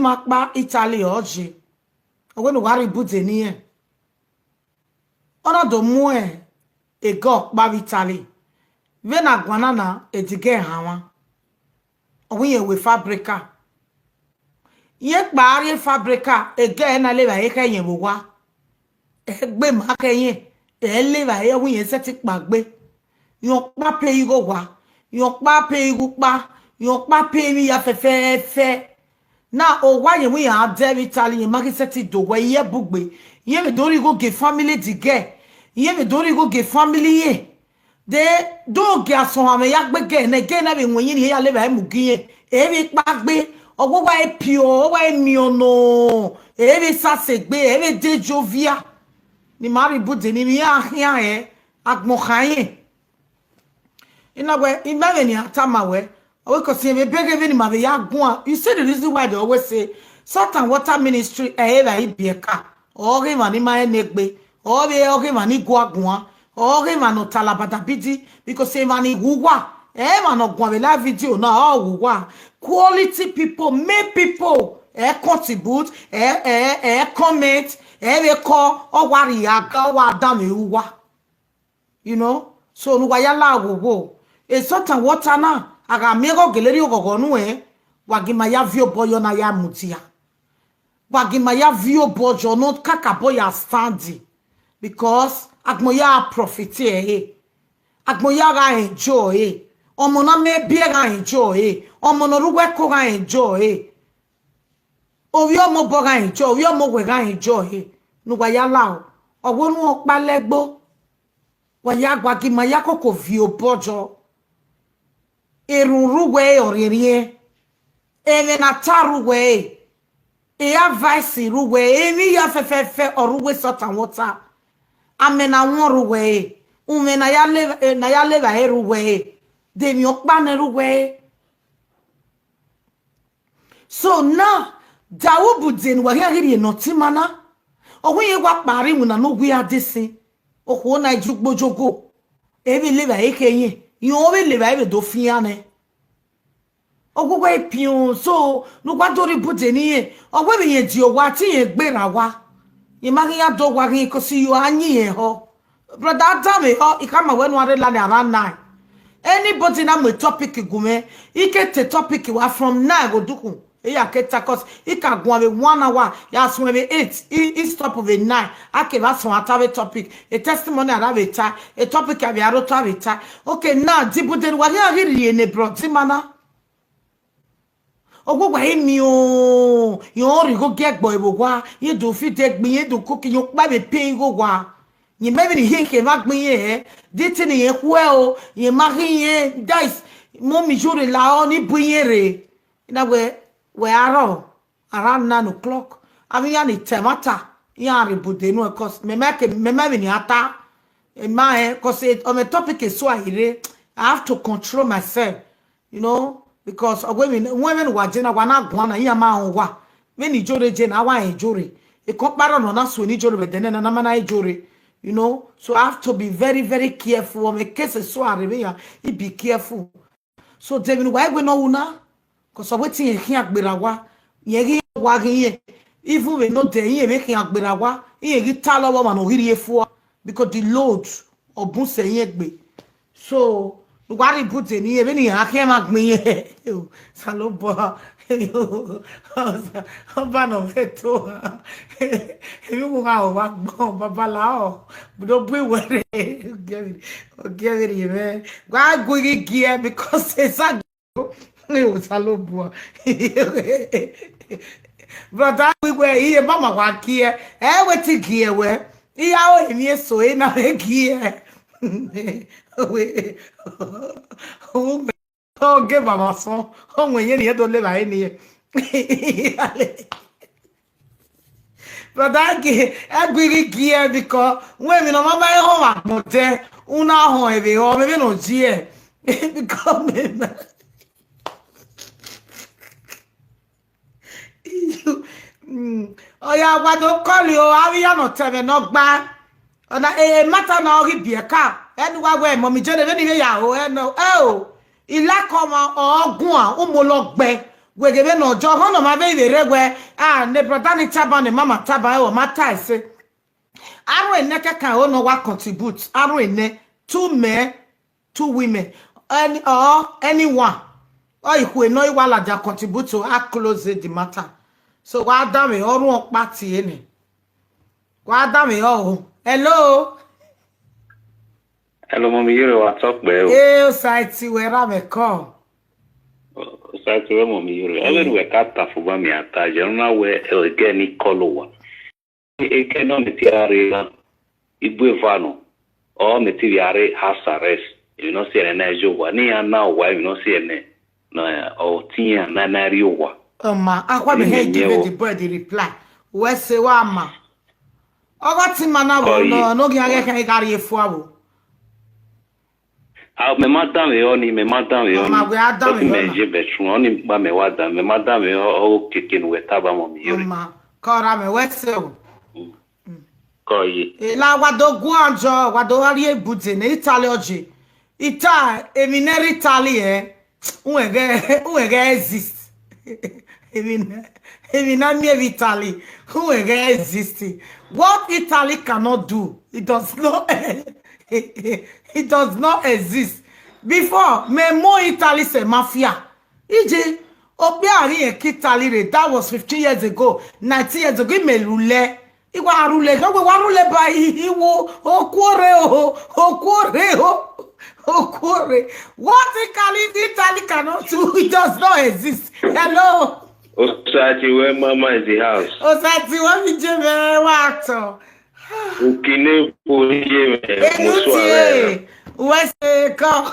makpa Italy oji. Ogwenu wari bute niye. Ona do mue ego ba Italy. Vena gwanana edige hawa. Owiye we fabrika. Yek bari fabrika ege na leva eke yen wa. Egbe ma kenye. Leva e wiye seti pagbe. Yon pa pe igo wa. Yon pa pe igo pa. Yon pa pe mi ya fe. Na o wa yen we ya de Italy yen maki seti do we ye bugbe. Yen me dori go ge family dige. Yen me dori go ge family ye. De do ge aso ame yakbe ge na be won yin ya leva e mugiye. E bi pagbe ogwo wa e pio wa e miono. E bi sasegbe e bi de jovia. Ni mari bude ni mi ya agmo khaye. Inagwe imave ni atamawe. We could say, you see the reason why they always say, salt and water ministry, be a car, or him and my neckbe, or him and Iguagua, or him and Talabadabidi, because say money woowa, man of Guavela video, now woowa. Quality people, make people, contribute, comment, call, or warrior, gawa dami woowa. You know, so Nuayala wo. A salt and water now. Aga mego geleri ogogonu wagima ya vio boyo na ya mutia. Wagima ya vio bojo no kakabo ya standi. Because agmoya profite agmoya ga enjoy omo na me bie ga enjoy omo no rugwe ko ga enjoy owi omo bo ga enjoy owi omo we ga enjoy no wa ya la owonu opa legbo wa ya gwagima ya koko vio bojo Eruruwe oririe. Ene nataruwe. E advice ruwe. Emi ya fefe oruwe salt and water. Amena woruwe. Ume na ya leva eruwe. Demi okbane ruwe. So now, dawo budin wa hiri notimana. Owe ye wa pari muna no gwi adisi. Oho na ijugbo jogo. Ebi leva ekenye. You will live over do fiane. Ogwe pion so no kwatori puteni ogwe be ye wa ti ye gbera wa. Ye magi ya do wa rin ko si yo anyi ye ho. Brother Dame ho ikama we no land around 9. Anybody na me topic gume, ike te topic wa from 9 go duku. E ya keta cause ika gwa be 1 hour ya so be 8 e stop of a 9 ake ba so atabe topic a testimony arabeta a topic abi aroto abeta okay now dibuden wa ya hiri ne bro ti mana ogogwa emi o yo ri go get boy bogwa ye do fit take me ye do cook yo pa be pay go gwa ye maybe ni hinke ma gbin ye dit ni ye ku o ye ma ye guys mo mi jure la o ni bunyere na we are around 9 o'clock. I mean, yani temata. Yani budenu cause me ni ata. Cause on the topic is so I have to control myself, you know, because women wajena wana gwana iya ma onwa. When ni jore jena wa enjore. E compare no na so ni jore bedene na mana enjore. You know, so I have to be very, very careful. On the case so I be careful. So David, why we know una? Cause waiting here agberawa yegi wa ye even we no dey here make agberawa ye gi talowo ma no hiri efu because the load obun se yen gbe so wari put ni e be ni ake ma gbin ye salobo oba no feto ebi mo ga o wa gbon babala o do gbe were give it me gwa gwi gi because it's a Salobo. Brother, we were here, Mama Wakia. I went to gear where he out in your so in a gear. Oh, give my son. Oh, when you don't live in here. But I agree gear because women on my home, but there, una home, maybe no gear. Become. Oya wa do call you awiya no tebe no gba ona matter na ori bi eka enu wa we mo mi jode ni ya o eno ila ko mo ogun a o mo lo gbe we give no job hono ma be the regwe ne brother ni taba ne mama taba e o mata ese aro ene keka o no wa contribute aro ene 2 men 2 women anyone or iku no iwalaja contribute to close the matter so wa da me orun opa ti eni wa da me o hello mommy, you what's up, babe? Eh, site where I'm call. Site where mommy, you ever we kata for me ata, jana we again ikolowa. Ekeno metiare igwe vano or metiare house arrest. You know see na jowa ni ana wa you know see na o tia na na riwa. Ma akwa be he give the boy the reply. We say wa ma. Ogoti mana bo no gi age kan carry efu abo. Me madame oni Ma we adam me je betru oni ba me wada me madame o keke no wetaba mo mi yori. Ma kora me we say o. Koyi. La wado guanjo wado ari ebuze na Italy oji. Eminere Italy unwege exist. Emina mi Italy unwege exist. What Italy cannot do, it does not it does not exist. Before, me more Italy say mafia. Ije obiari e Italy that was 15 years ago, 19 years ago me rule. Iwa rule, no we rule by iwo okore. What Italy cannot do, it does not exist. Hello. Osati where mama is the house. Osati wa mi je me wato. Ukine poye me. West come.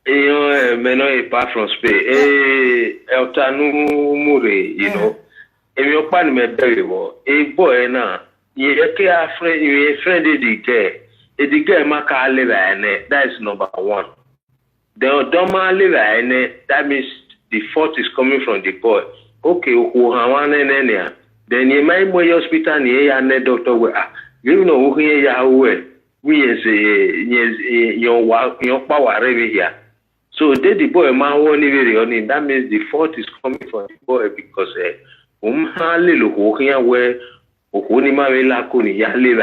Meno apart from Spain. Eltanu Mure, you know. If you pan me very well, a boy na ye a friend you a friend the girl maka live that is number 1. The Odoma live that means the fault is coming from the boy. Okay, who hawana then you might boy hospital near a doctor where you know who here we is your power here. So the boy man won't even that means the fault is coming from the boy because little here where Okuni Mavela Kuni Yali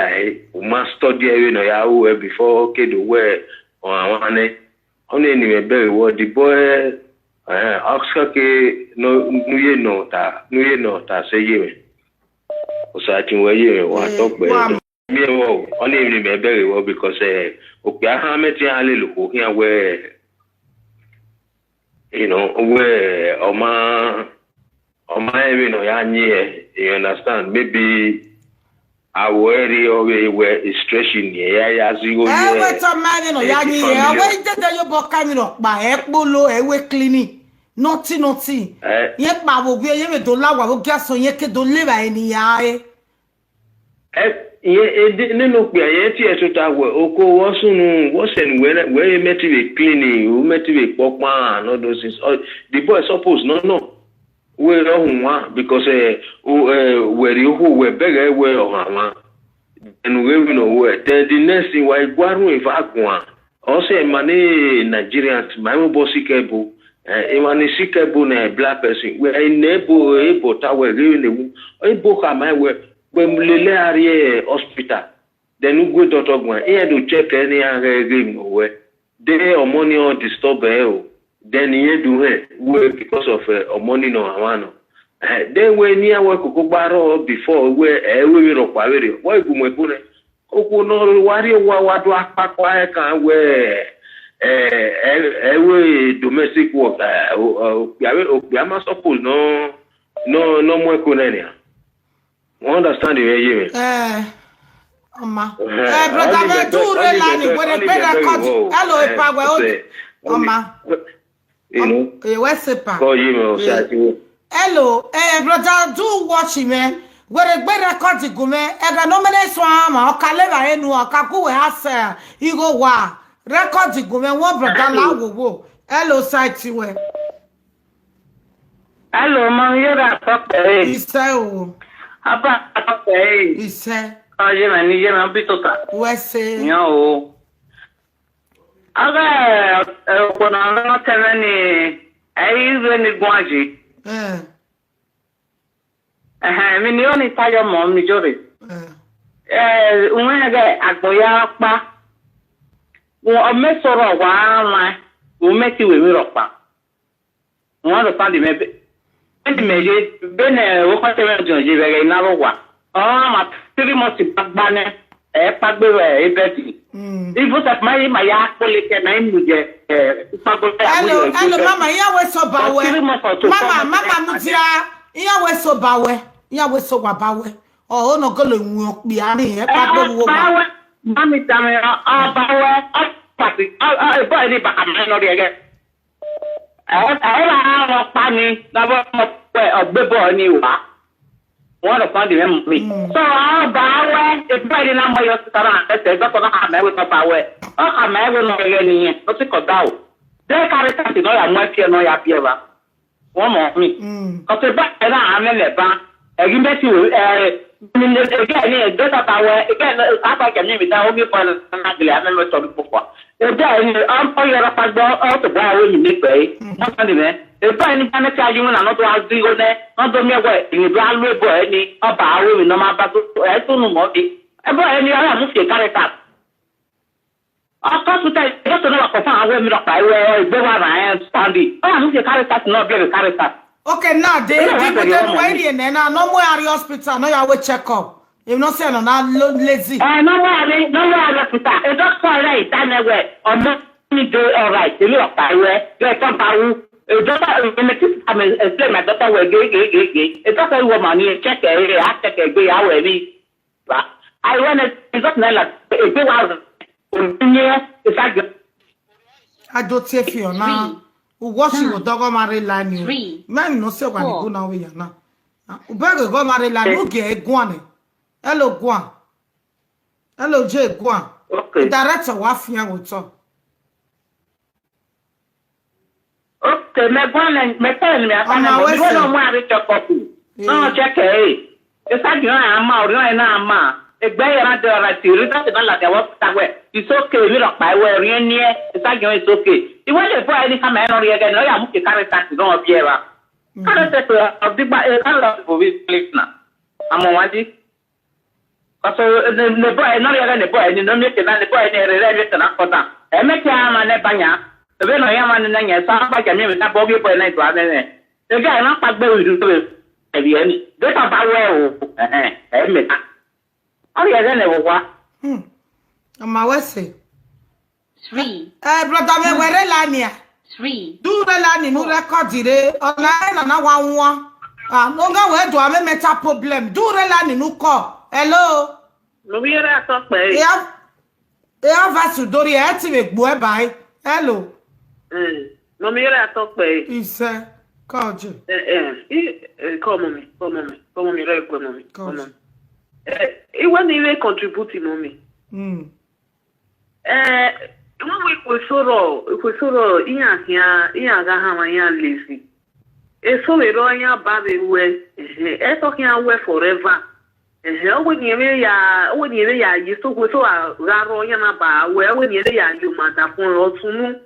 study no ya before Kedo where on only very what the boy Oxford no ta say you. Osatin where you want talk about me only very well because okay I met you a little here where you know where you understand? Maybe I worry or where it's stretching here. As you go, every time man, I wait that you book coming up by Ekbolo, a cleaning. Naughty. Yet, my will be able to allow our gas on yet to live any eye. It didn't look be a theatre tower. Oko wasn't where you met with cleaning, you met with Pokman, all those things. The boy suppose no. We don't because where you who were beggar where and we know where the next thing why Guaru if Aqua also money Nigerians, my bossy cable, a sickable black person, where a neighbor tower giving a book at my work when Lilari hospital. Then we go to here to check any other game where they or money or disturb then you do it because of money no one. Then when you work baro before where we require why go me put oku no worry what do akpa kan where domestic work we am suppose no more kunenia. Understand you Oma brother do relani when a better hello Ipagwe Oma you know, what's it? Hello, brother, do watch him, man. Where a better country go, man. And no man swam or Kaleva enu or Kaku has you go wa record go, man. One brother now go. Hello, side to where. Hello, man. You're a he said, Apa, he said, oh, you're a bit of that. What's it? No. Aga, when I'm not telling Iwe ni gwaji. Mi ni oni tayo mo mi jore. Unwe ga agboya pa. Wo me soro wa ma. Wo me ti we mi ro pa. Wọ́n lọ sáà di mẹ́bẹ́. Bẹ́ẹ̀ni méje bẹ́ẹ̀ni ó kọ́ tẹ́lẹ̀ jọ ìjì rẹ̀ iná ló wà. Àmà 3 months gbá ní pàgbé rẹ̀ ẹ̀bẹ̀tì. Ibu sọ fún mi máa yá kólé kẹ́ náà ń jẹ pàgbé rẹ̀ àbúrò rẹ̀. Hello, mama, ìyàwó sọ bàwẹ̀. Mama, mutia, ìyàwó sọ bàwẹ̀. Ìyàwó sọ wà bàwẹ̀. Ó nà gọ́lọ̀ ìwọ̀n pì á ní ẹ̀ pàgbé wo ma. Bàwẹ̀, mami tàmí bàwẹ̀ pàtì bọ́ ẹni bàkà mẹ́rin lórí ẹgẹ́. Ẹ̀rọ àwọn pani lábọ́ ọ̀gbẹ́bọ̀ ni wà. Wọ́n lọ fún ìdílé mi. So àwọn bàwẹ̀ ìbúra ẹni náà mọ yọ sí sára àtẹ̀tẹ̀ ìgbàtọ̀ náà àmẹ́wé náà bàwẹ̀. Ọkà mẹ́wé náà yẹ nìyẹn ló ti kọ̀ dá o. Dẹ́ kárí tàbí náà yà mú ẹ̀fí ẹ̀ náà yà bí ẹ̀ bá. Wọ́n mọ̀ mí. Kọ̀tẹ̀ bá ẹ̀ náà àmẹ́lẹ̀ bá. Ẹ̀rí mẹ́tì ẹ̀gẹ́ ni ẹ̀gbẹ́ tàbá wẹ̀ ẹ̀gẹ́ àpàkẹ́ mi mi dá omi fọ́ ẹ̀ náà gẹ̀lẹ́ àmẹ́mẹ́ sọ̀rọ̀ púpọ̀. Ẹ̀jẹ̀ ẹni ọ̀yọ̀rọ̀ pàgbọ́ ọ̀tọ̀gbọ́ àwọn òyìn nípa ẹ̀ wọ́n sọ nìyẹn. Ẹ̀bá ẹni bá mẹ́tì ayé wọn náà lọ́dọ̀ àdúgbò náà lọ́dọ̀ mẹ́wọ̀ ìyìnbó alóòbọ̀ ẹ̀ ni ọba àwọn òyìn náà máa bá ẹ̀ tó nù mọ́ bí. Ẹ̀bá ẹni ọ̀rọ̀ àmúfẹ́ kárẹ́tà. Ọkọ̀ tuntun ìjọ́sọ̀ náà wà kọ̀ fún àwọn èmi rọ̀pá ìgbéwà rà ẹ̀ sáńdì. Ọ̀rọ̀ àmúfẹ́ kárẹ́tà náà bẹ̀rẹ̀ kárẹ́tà. Okay, now they wait in now. No more at the hospital. No, you will check up. You know, say no, now lazy. No more at the hospital. A doctor right, anyway. Or not do all right. You look by where you come by. A doctor, I'm a my doctor will gay. A doctor woman, you check I check a gay hour. I want to not like a big house. It's like I don't say for you now. What she would dog marry line. Man, no say when you go now we are now. Ubega go marry line. Okay, Guan. Hello, Guan. Hello, Jay Guan. okay. Director Wafia would talk. Okay, me tell me I don't want to check up. No, check it. It's like you am out, you am it's okay, we don't buy where you're near. It's like it's okay. You want to buy any come on again. No, I'm going to carry tax. Don't appear. Can't say to a big place now. I'm on what it. So the boy, not even the boy, you don't make it, the boy, and I make him a nebanya. The way I am on the name, some like a name with a bobby boy night rather than the guy not back there with you. Get up well. Oh, yeah, then they will what? My Wesley. 3, Brother, where Lania? 3, Do the Lani, no record it. Online and I want. No, go where do I make a problem? Do the Lani, no call. Hello. No, we are at top play. Yeah. They have us to do the active boy by. Hello. No, we are at top play. He said, call you. Come on, very come on. It wasn't even contributing, mommy. When we saw lazy. It's so we don't have baby way. It's talking away forever. When you so we saw a Raroyana bar where when you matter for us soon.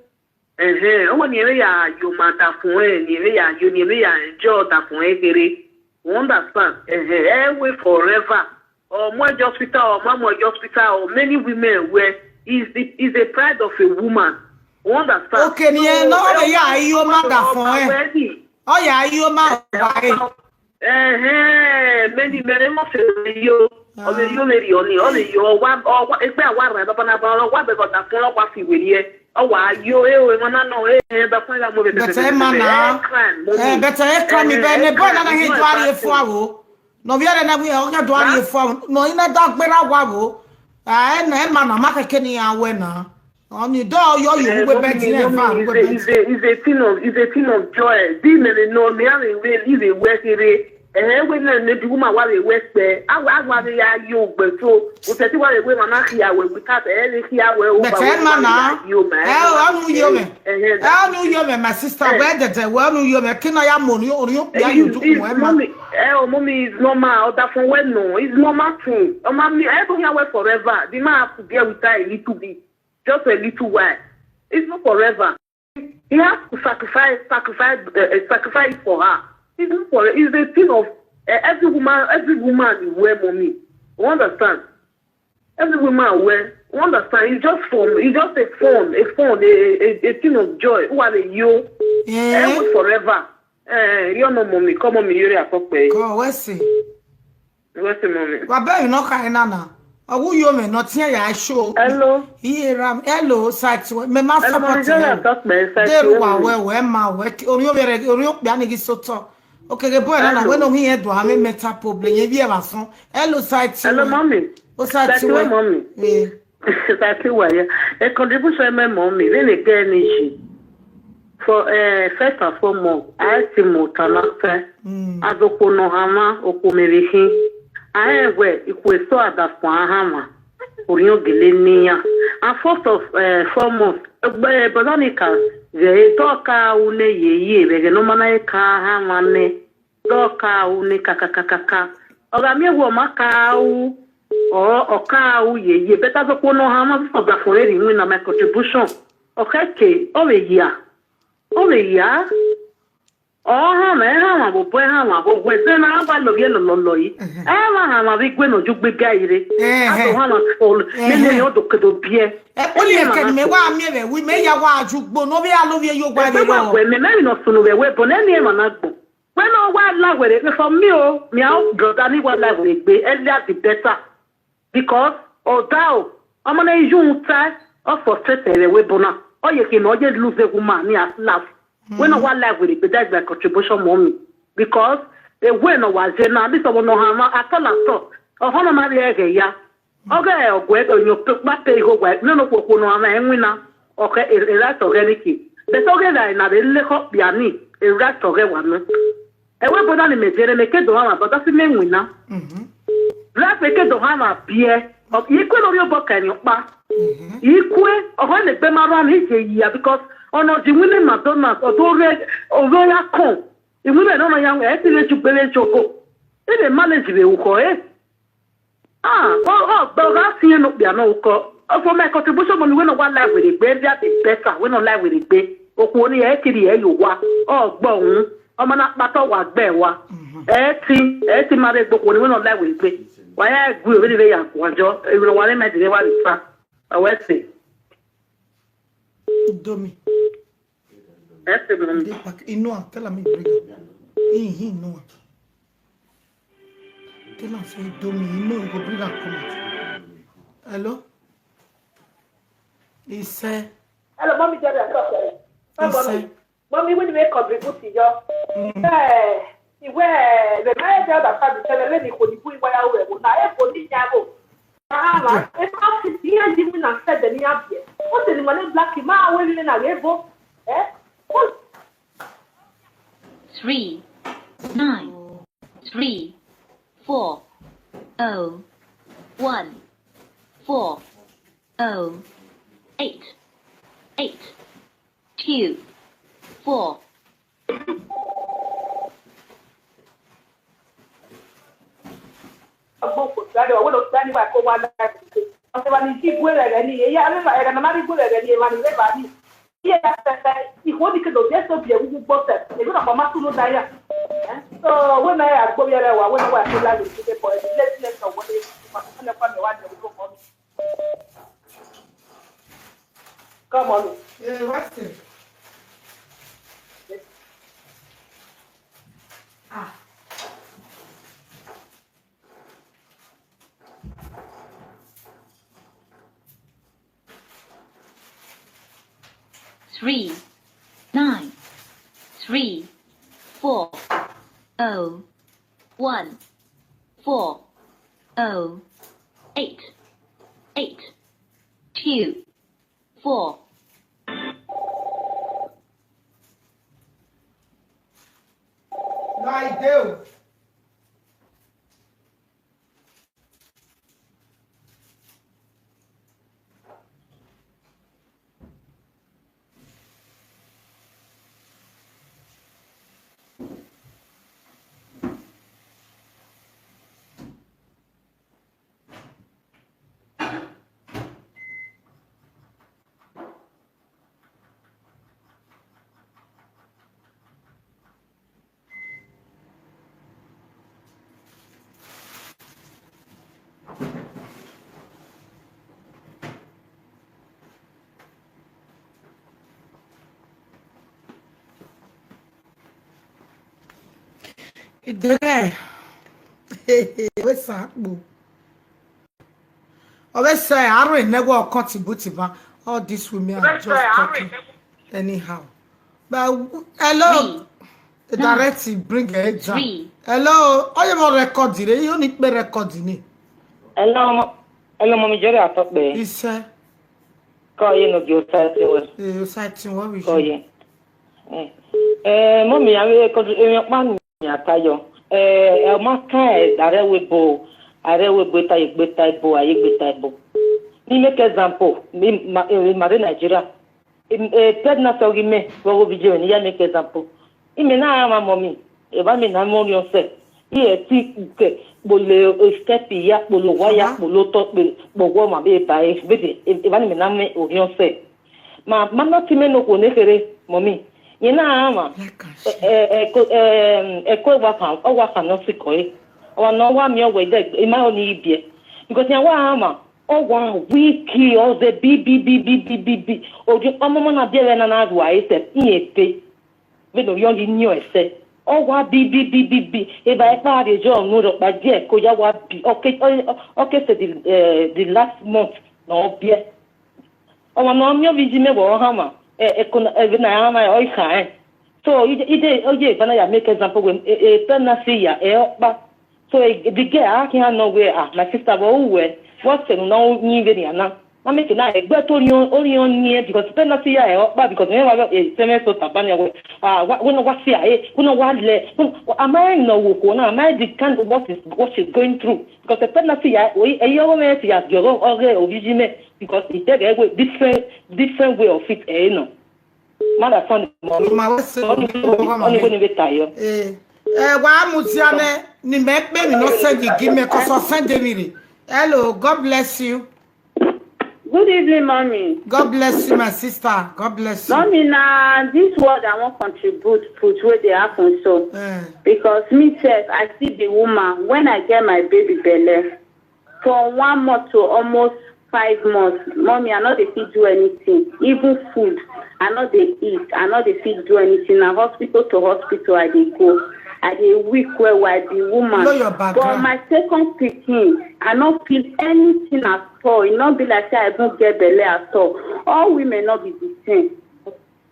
When you matter for you enjoy that for every understand. Way forever. Or more hospital or mama hospital or many women where is a pride of a woman. Understand? Okay, yeah, no, yeah, you mother for oh, yeah, you mother. Many must you or the you lady only your one or what is that one about what because that for what you will hear. Oh, why you when I know the point I'm moving. Better, man, better come me, Ben, but I hate to for. No, we are not. We are not doing it for. No, in a dog, but I wabble. And man, I'm not a Kenny. I went now. On your door, you will be It's a thing of joy. Demon, no, me, I really work it. And when the woman while they work there, I want to you, but so, what you want to win on here with cut any here where you, man. I knew you, my sister. Where the well, you, can I am on you, mommy. Oh, mommy is normal. That for when no, it's normal thing. Oh, mommy, I don't have work forever. The man have to deal with that a little bit, just a little while. It's not forever. He has to sacrifice for her. It's a thing of every woman wear mommy. You understand? Every woman wear. You understand? It's just fun. It's just a thing of joy. Who are you? Yeah. Forever. You know, mommy. Come on, me. You're a cockpit. Go, where's it? What's the mommy? Wabe, you know, Kainana. Who you may not hear I show. Hello. Here, hello, sites. Me must Hello, support mommy. There were my work. Onyo Bianigi Soto. Okay, the boy, and when I'm here, do I mean meta problem? You be a son. Hello, sites. Hello, mommy. What's that? Mommy. That's why a contribution, my mommy. Then again, she for first and foremost, I see Motanafe. Adokono Hama, Okumerihi. I wear equal so at that Hama. Urio Gilenia. And first of foremost, Botanica, the Doka Une ye, the Nomana Hamane, Doka Une Kakakaka. Ogamia Womaka. Or cow ye better the corner hammer for the foreign win my contribution. Okay, over here. Over here. Oh, hammer, boy, hammer, but when I have a yellow lolly, I'm a big window, you big guy. I don't want to fall. Many other could be. Only can me one minute. We may have watched you, but no, I love you. When the man not to know the weapon, any man. When no one love with it, for me, meow, brother, anyone love with it, earlier the better. Because although I'm gonna use that or frustrated away bona, or you can always lose the woman near laugh. When I want life with it, but that's my contribution, mommy. Because the winner was now this one no hammer at all. Or Hona Maria, yeah. Okay, or whether you took my pay go back, no, I'm winner. Okay, a rat organic. The together in a little piani, a rat or one. And we're going to make it and make it, but that's the main winner. Black make it have a beer of equal of your book and your back. Equal of when the Bemaran is a year because on the women Madonna's or Dore or Royal Con. The women on a young estimate to Belen Choco. They manage the Uko, eh? But that's here no piano. For my contribution when we win one life with it, baby, that is better. We don't live with it, baby. Okoni actually, you walk. Oh, bone. I'm not matter what bear. Eti married book when we don't live with it. Why I agree with the young one, Joe. Everyone want to imagine what is fast. I will say. Domi. That's Ino, tell me, he no. Tell us, Domi, no, go bring up comment. Hello? He said, hello, mommy, mommy, when you make contribute to your. Where the manager that had to tell a lady could put where I will not for the Yabo. If I see the demon and said the near here, what is the money black him out when in a level? 3, 9, 3, 4, 0, 1, 4, 0, 8, 8, 2, 4. Dari wa wono dani ba ko wala o se bani ti gwele ga ni ya le ba ga na mari gwele ga ni mani le ba ni ya ta I ho di ke do je so bi e wu bo se e go na ba ma tu no da ya so when I go ya le wa when wa ti la ni ti ko let's go what is ma na pa me wa de ko ko come on what's it? Ah. 3, 9, 3, 4, 0, 1, 4, 0, 8, 8, 2, 4. Vai, Deus! Idere. We sabu. Obe say aro never contribute all this women are just talking anyhow. But hello. The directive bring a jam. Hello. Oh, you want record it? You need to record it. Hello, mommy Jerry, I thought there. He said, Call you know your title. you citing what we Oh, yeah. Mommy, I will call you man. Tayo. Maka, I will go. I will go type, I make example. Nigeria. Pregnant for me, for video, and make example. Imena, mommy. If I mean, I'm on yourself. Here, bolo step ya bolo waya bolo to bogo ma be bai be e ba ni na me orion se ma no ti me no ko ne fere mommy yin na ma ko wa kan no si ko e o no wa mi o we de e ma o ni bie because yan wa ma o wa wiki o the b oju omo na bie na na adwa e se iepe be no yo ni o se oh what be if I found a job no but yeah ko ya wa be okay so the last month no be oh no mi obi me bo ha ma na ha ma o ka so ide oje bana ya make example when penna see ya so the girl can no where my sister bo we what say no ni be ni na I make na egbe to only on near because penalty ya because never same so tabania what see am I no ko na am I the kind of what is going through because the penalty ya you me ya go origine because it take a different way of it no mother fund ma only when we tire wa mutiane ni me pe mi no send give me cause offend me. Hello, God bless you. Good evening, Mommy. God bless you, my sister. God bless you. Mommy, now this word I want to contribute to where they happen so. Because me self, I see the woman when I get my baby belly. From 1 month to almost 5 months, Mommy, I know they fit do anything. Even food, I know they eat. I know they fit do anything. Now hospital to hospital, I they go. I dey weak where the woman. But my second picking, I not feel anything at all. It not be like I don't get belly at all. All women not be the same,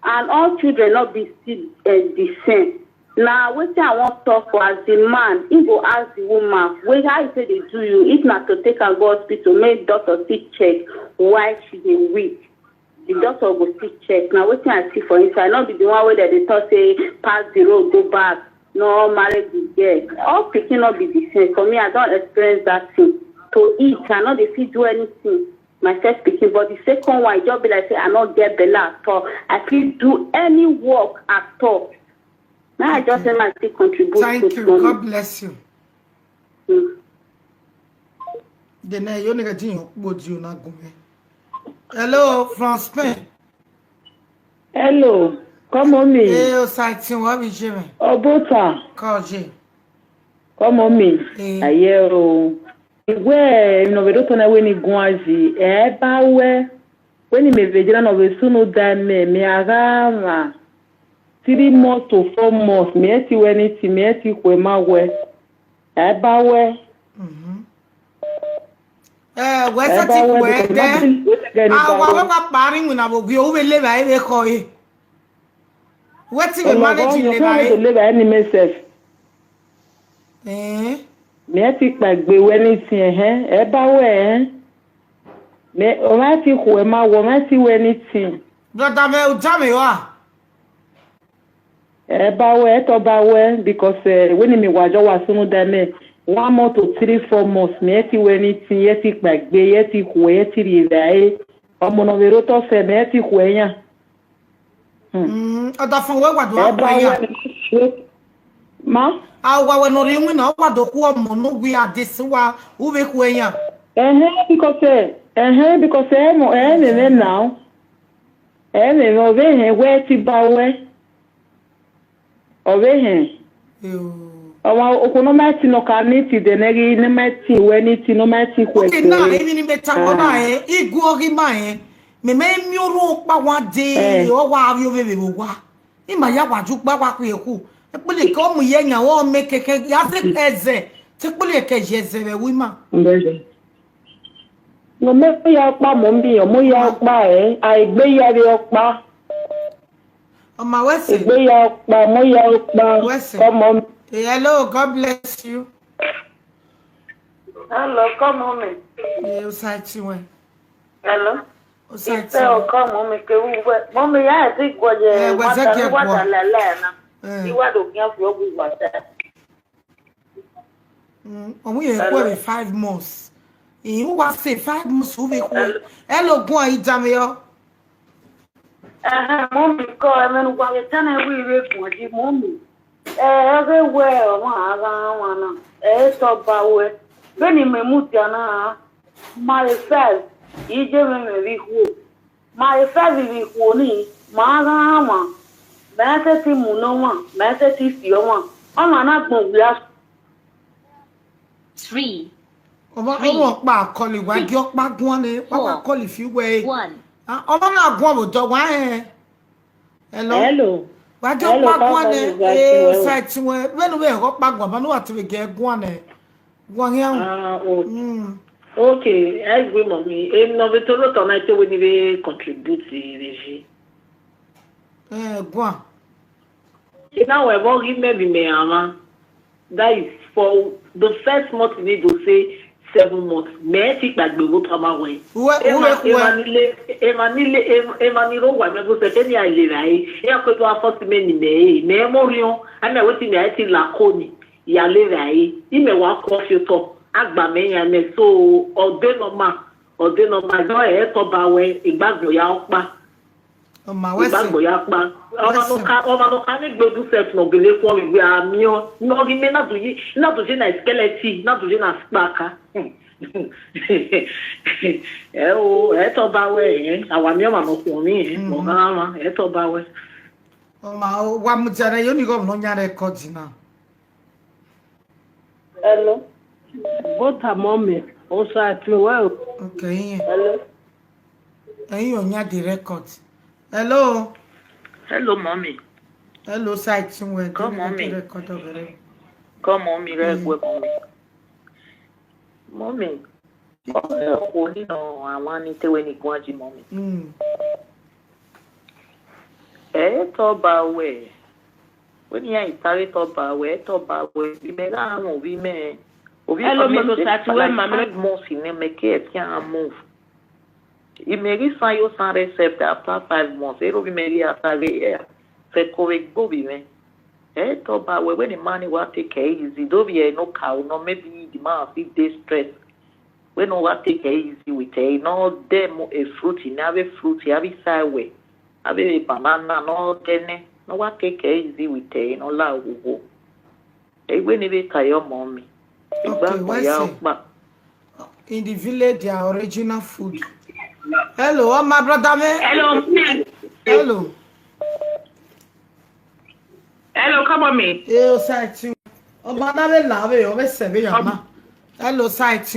and all children not be still the same. Now, what I want to talk for as the man, he go ask the woman, wait, how you say they do you? If not to take her go hospital, make doctor still check why she dey weak. The doctor go still check. Now, what I see for inside, not be the one where they talk say pass the road, go back. No marriage is there. All picking not be the same. For me, I don't experience that thing. To eat, I know they fit do anything. My first picking, but the second one, just be like say I not get bella at all. I can't do any work at all. Now I just say I still contribute. Thank you. Money. God bless you. Hello, from Spain. Hello. Come on me. Hey, exciting. What is it? Obota. Koji. Come on me. Ayo. Where no we don't know when you guazi. Ba we. When you me vejira no we sunu da me agama. 3 months to 4 months. Me eti we ni ti me eti kwe ma we. Ba we. Where's the thing where there? Wa pari mu na bo gbe o we le ba e ko e. What is the managing labor any myself? Me ati gbagbe we ni tin e ba we me o ma ti ko e ma wo ma ti we ni tin brother me o jame wa e ba we to ba we because when me wajo wa sunu da me 1 month to 3-4 months me ati we ni tin ye ti gbagbe ye ti ko ye ti ri dai omo no vero to se me ati ko yan Oda fun we gbadu apoya ma awa we no ri wi na gbadu ku omo no wi adesiwa u be ku eyan because mo me now me no ve he we ti ba we o ve he owa okuno ma ti no ka ni ti de negi ni ma ti we ni ti no ma ti ku e na emi ni beta ko na igu ori ma me mi oru pa wa de o wa ri o bebe wa ima ya waju pa wa ku eku Ekpuli ko mu ye nya wo me keke ya se eze. Tekpuli ke jeze be wi ma. Mbele. No me ya pa mo mbi mo ya pa aigbe ya re opa. O ma wese. Igbe ya pa mo ya pa. Come on. Hello, God bless you. Hello, come on me. You say to Hello. O say Say o come on me ke wu. Mo ya ti gboje wa ta lele na. Iwa do kian fi ogu wa ta. Omo ye ko 5 months. You wa say 5 months we ko. Hello gun ayi jame yo. Mommy ko emenu kwa ke tana wi re gun di mommy. Everywhere wana to bawe. Beni me mutiana myself ije me vi ku. Myself vi ku ni ma mẹ́tẹ́ tí mú náà wà mẹ́tẹ́ tí fi ọ́ wà ọmọ anágbọ̀n òbí á. 3. ọmọ pa àkọlì wá gí ọpá gún ni pápá àkọlì fi wẹ̀ ọmọ náà gún ọ̀bùtọ̀ wá ẹ̀ hello wá gí ọpá gún ni ṣáà tí wọ́n bẹ́ẹ̀ ni wọ́n ọpá gún ọmọ náà wà tí wọ́n gẹ̀ gún ni wọ́n yẹn. Okay, I agree, mommy. Innovator tonight we need contribute to the gún. Now we've all given me that is for the first month you need to say 7 months. May I think that we will come away. Emanilo wa me go se teni ailera e ko to afọ me ni me morion ana wetin me ati lakoni ya lera e me wa ko fi to agba me yan me so ode normal no e to ba we igbagbo ya opa ma wese igbagbo ya pa ọmọ no ka ni gbedu set no gele ko we ami o no gi me na to yi na skeleton na to yi na spaka to ba we awa mi o ma no ko mi mo ma to ba we ma wa mu jare yo ni go no nya record na. Hello. Both are mommy also at well. Okay. Hello. Ẹ̀yin ò nya the record. Hello. Hello, mommy. Hello, site somewhere. Come, mommy. Record of it. Come, mommy. Very good, mommy. Mommy. Oh, you know, I want to when you go to mommy. To ba we. When you are tired to ba we, we may not move, we may. Hello, me to start when mamma moves in a make it can move. It may be sign your son recept after 5 months. It will be maybe after the year. Say, correct, Bobby, man. To ba we when the money will take easy. Don't be no cow, no maybe the man if they stress. When no what take easy with no them a fruit in every fruit, every side way. Have a banana, no dene, no what take easy with no la go. When you tell your mommy. Okay, in the village, their original food. Hello, my brother, man. Hello. Hello. Hello, come on me. Hello, site. Oh, madame, lave, oh, save your ma. Hello, site.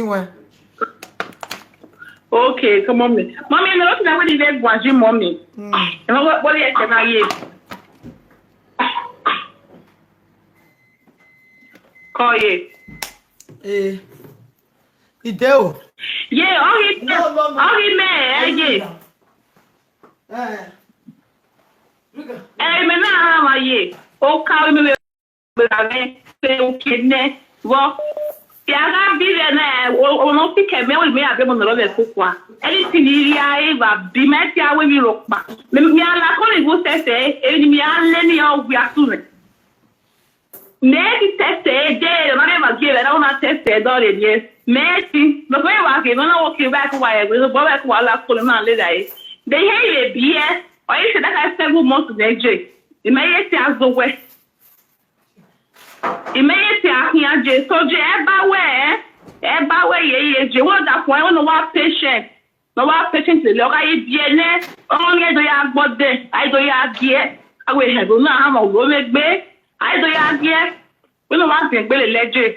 Okay, come on me. Mommy, I'm not going to get Guaji, mommy. What do you say now? Call ye. Ideo. Yeah, all he me. Me na ma ye. O ka me be o kidne. Wo. Ya ga bi le na o no pick me o me abe mo no be kokwa. Anything iri ai ba bi me ti awe mi rokpa. Me ala ko le go se e ni mi ale ni o gbi asune. Maybe test a day, I never give it. I don't test it. All it yes. Maybe the way I give, I'm walking back while we go back while I pull them out later. They have a BS, or you should have 7 months of their J. It may say the way. It may say here, J. So J, every way, J. What that point on the what patient? No what patient to look at it, DNA. Only do you have what day? I do you have yet. I will have no harm of women, babe. I do have yet. We don't want to be legend.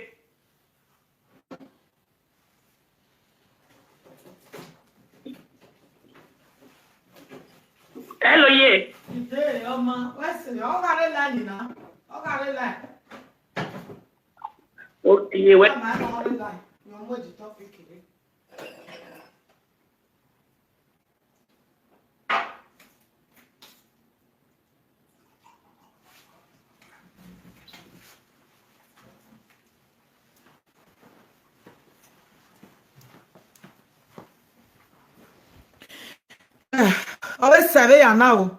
Hello, ye. Oma, what's it? All got a line now. Okay, line. Okay, what? I'm on the line. You're more the topic. Always say ya now.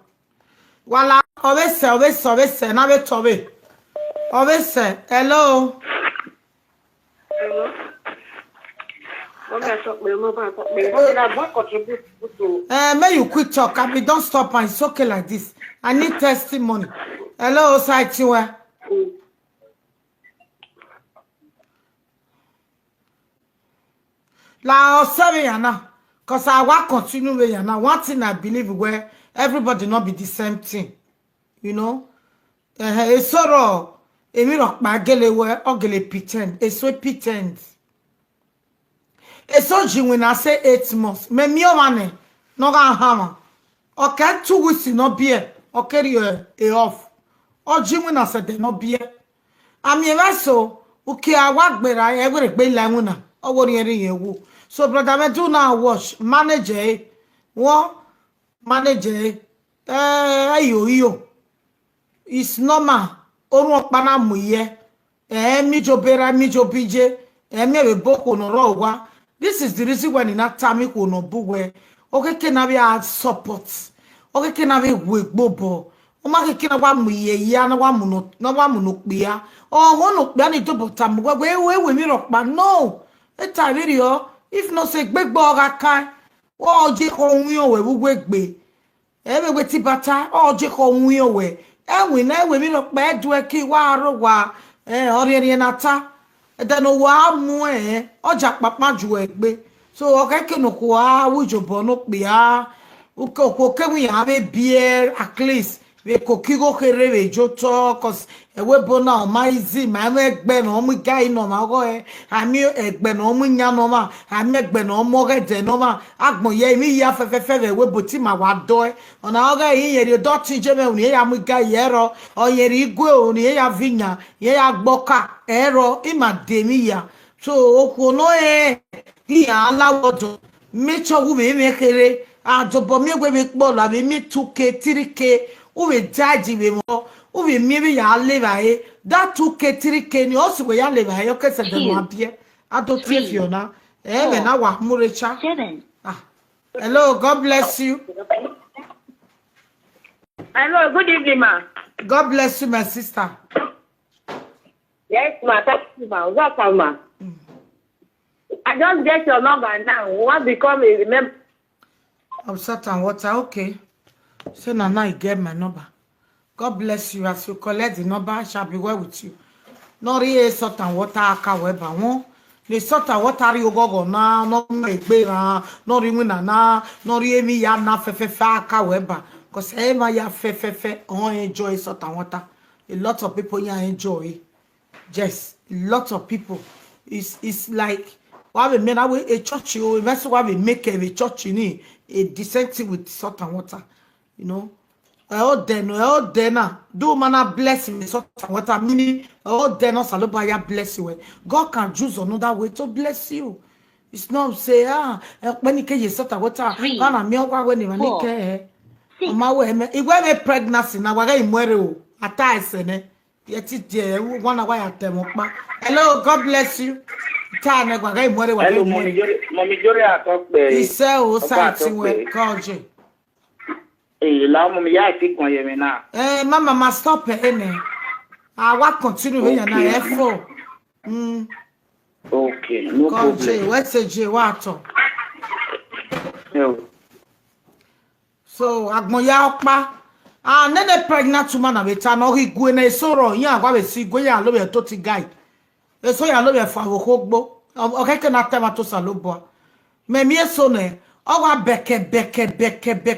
Wala, always say, na be tobe. Always say, hello. Hello. May you quick talk. I mean, don't stop and it's okay like this. I need testimony. Hello, Saitiwe. La observe ya now. Because I will continue with ya now. One thing I believe where everybody not be the same thing. You know? It's sort of a mirror magele where ogele pretend. It's so pretend. It's so when I say 8 months. Me mio money. No ga hammer. Okay, 2 weeks no beer. Okay, you off. Or when I said they no beer. I mean, so okay, I work better. I will be lamuna. Or what you so brother, me do now watch manager. What manager? Yo. It's normal. Oru pana muye. Mi jobera mi jobije. Mi be boko no rowa. This is the reason when in that time ko no buwe. Okay, can have support. Okay, can have wegbobo. O ma ke kina wa muye ya na wa muno kpia. Oh, wono kpia ni to botam we mi rokpa. No. Eta video. If no say big bog kan. O je ko nwun we wegbe. We ti bata o je ko nwun we. We na we mi rokpa edu eki wa ro wa. Ori nata. Then wa mu oja papa ju egbe. So okay ke no ko a wujobo no kpia. Uko ke mu ya be beer at least. We kokigo kere we joto cause we bona maizi ma egbe no mu guy no ma go ami egbe no mu nya no ma ami egbe no mo gede no ma agbon ye mi ya fefefe we boti ma wa do ona oga yin ye do ti je me oni ya mu guy ye ro o ye ri igwe oni ya vinya ye ya gboka ero ima demi ya so okuno ki alawodo mecho wu me kere ajobo mi gbe mi po la mi 2k 3k we jaji we mo we maybe ya live aye that 2k 3k ni also we ya live aye okay say dem appear ado Fiona me na wa murecha hello, God bless you. Hello, good evening, ma. God bless you, my sister. Yes, ma. Thank you, ma. Welcome, ma. I just get your number now. What become a remember? I'm certain water. Okay. So now you get my number. God bless you. As you collect the number, I shall be well with you. No really salt and water aka weba won. The salt and water you go na no megbe na no ri na no ri emi ya na fefefe aka weba. Cause ema ya fefefe on enjoy salt and water. A lot of people ya enjoy. Yes, a lot of people. It's like why we made a church you that's why we make a church in a decent thing with salt and water. You know, all then do manna bless me salt and water meaning all then salobaya bless you. God can choose another way to bless you. It's not say when you get salt and water na me when you make my way me pregnancy na wa ga imwere o ata isene yet it one away at them. Hello, God bless you. Hello, mommy Jory talk be. He say o sati we call La mommy ya think on you now. Mama must stop ene. I wa continue we na F4. Okay, no problem. What's a J what? So agmoya okpa. Nene pregnant woman abeta no igwe na esoro yin agwa be si igwe ya lo be to ti guide. Eso ya lo be fa okogbo. Okeke na tema to salobo. Me mi eso ne owa beke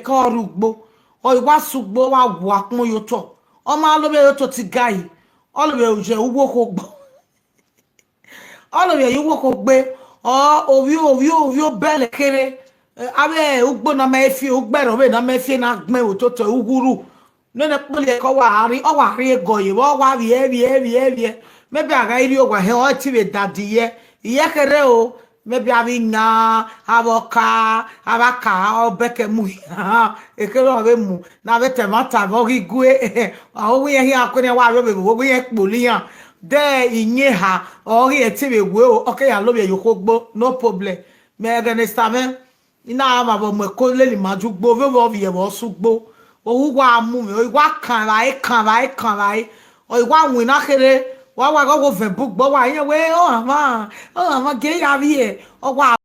orugbo. O iwa sugbo wa wa kun yo to. O ma lo be yo to ti guide. O lo be uje ugbo kogbo. O lo be yin wo kogbe. O bele kere. Abe ugbo na ma efi ugbero be na ma efi na gbe ototo uguru. no na pole ko wa ari o wa ri ego yi wo wa wie maybe aga iri ogwa he o ti be dadie iye kere o maybe abi na avoka abaka o beke mu e kere o be mu na be temata bo gigwe o wi he akone wa ro be wo wi ekpolian de inye ha o ri e ti be gwe o okay ya lo be yokogbo no problem me ga ne stame ina ma bo me ko le li maju gbo ve wo vie wo sugbo o wa mu mi o wa kan bai o wa win na kere wa go fe book bo wa yen we o ama ge ya vie o wa